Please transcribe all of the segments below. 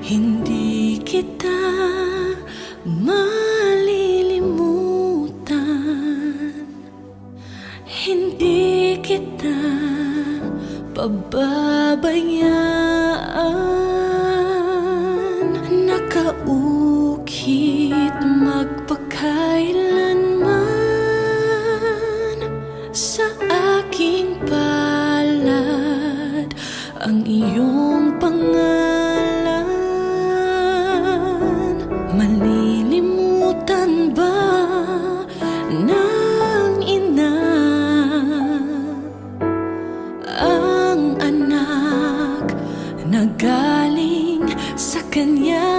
Hindi kita malilimutan, hindi kita pababayaan. Nakaukit magpakailanman sa aking palad ang iyong pangalan. Malilimutan ba ng ina ang anak na galing sa kanya?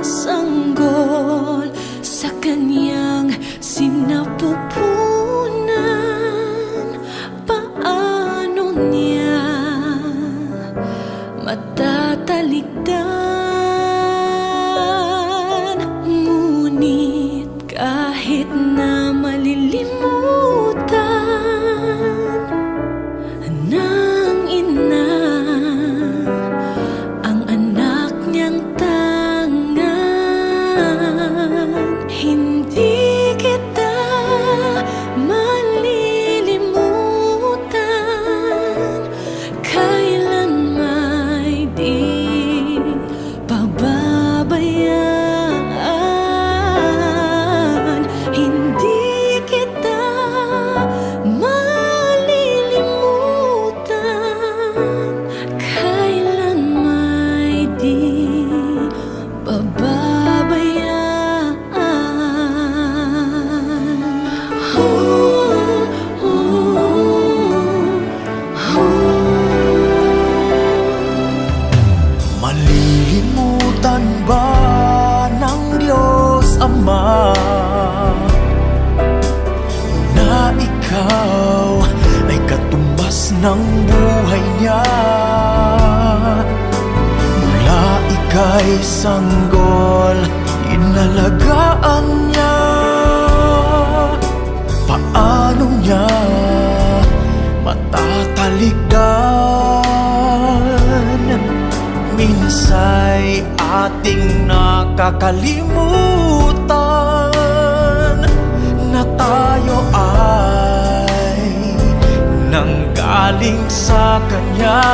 Sanggol sa kanyang sinapupunan, paano niya matatalikdan? Ngunit kahit na malilimutan ng ina ang anak niyang tangan, hindi kita malilimutan. Kailan may di pababayaan, hindi kita malilimutan. Kailan may di pababayaan. Malilimutan ba ng Diyos Ama na ikaw ay katumbas ng buhay niya? Mula ika'y sanggol, inalagaan niya. Paano niya matatalikdan? Minsa'y ating nakakalimutan na tayo ay nanggaling sa Kanya.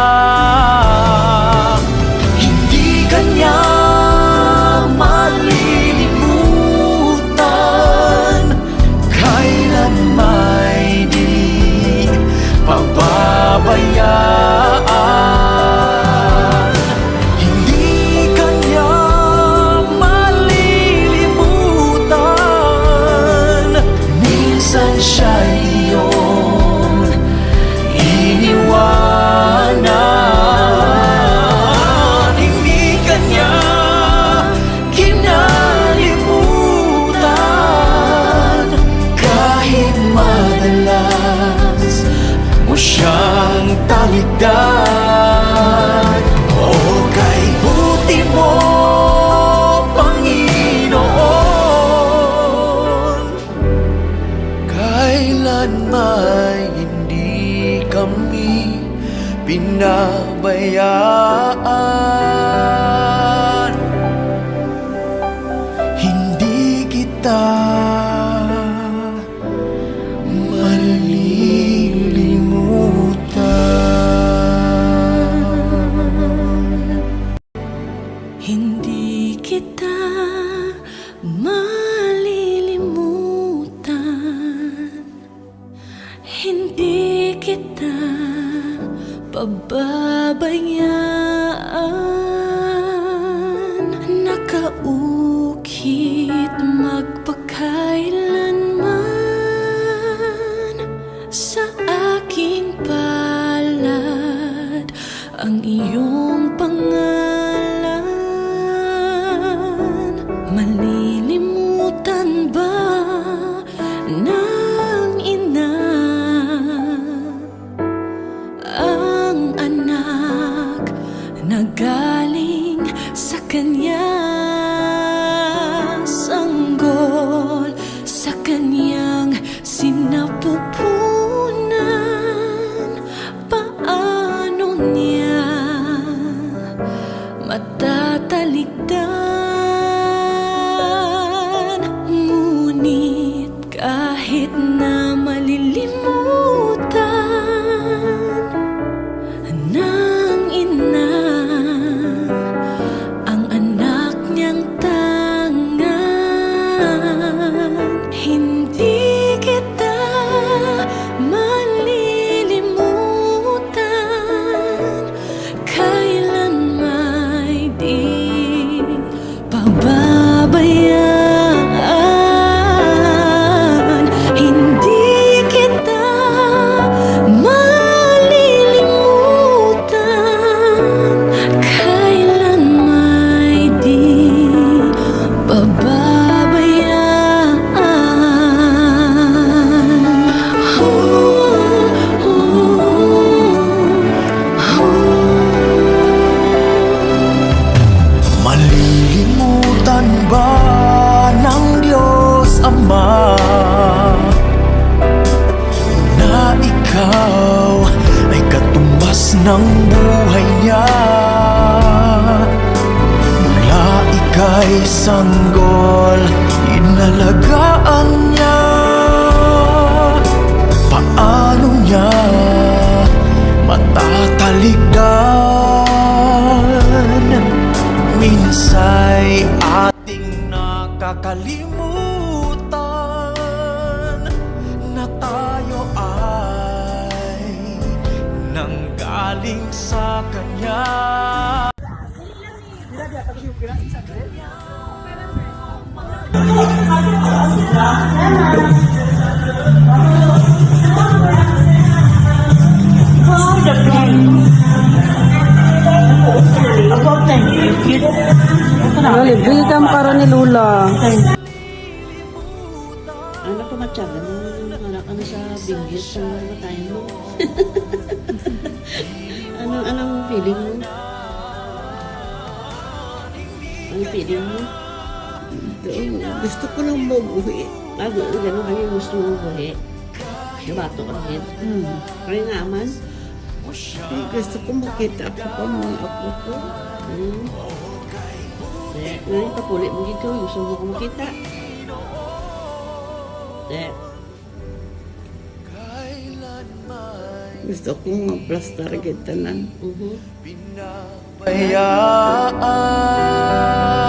Hindi Kanya malilimutan, kailan may di pababayaan. Hindi Kanya malilimutan, minsan siya'y iyong iniwanan. Hindi Kanya kinalimutan, kahit madalas mo siyang talikdan. O kay buti mo, Panginoon, kailan may hindi kami pinabayaan. Hindi kita malilimutan. Hindi kita malilimutan, hindi kita pababayaan. Nakaukit magpakailanman sa aking palad ang iyong pangalan. Malilimutan ba ng ina ang anak na galing kahit na malilimutan ng ina ang anak niyang tangan. Hindi kita malilimutan, kailan may di pababayaan. Hindi kita malilimutan, kailan may di pababayaan. Malilimutan ba ng Diyos Ama na ikaw ay katumbas ng buhay niya? Mula ika'y sanggol, inalagaan niya. Paano niya matatalikdan? Minsa'y ating nakakalimutan na tayo ay nanggaling sa Kanya. Libre ka ni Lula. Ano ko matyaga mo? Wala ka na sa binggit sa matayin mo. Anong feeling mo? Anong feeling mo? Gusto ko lang mabuhi. Gano'n kami gusto mo mabuhi. Bato ka rin. Kaya naman. Gusto ko makita ako pa mga apo ko. Ngayon kapulit mo dito. Gusto mo ko makita. Gusto kong mag-plaster agad tanan. Pinabayaan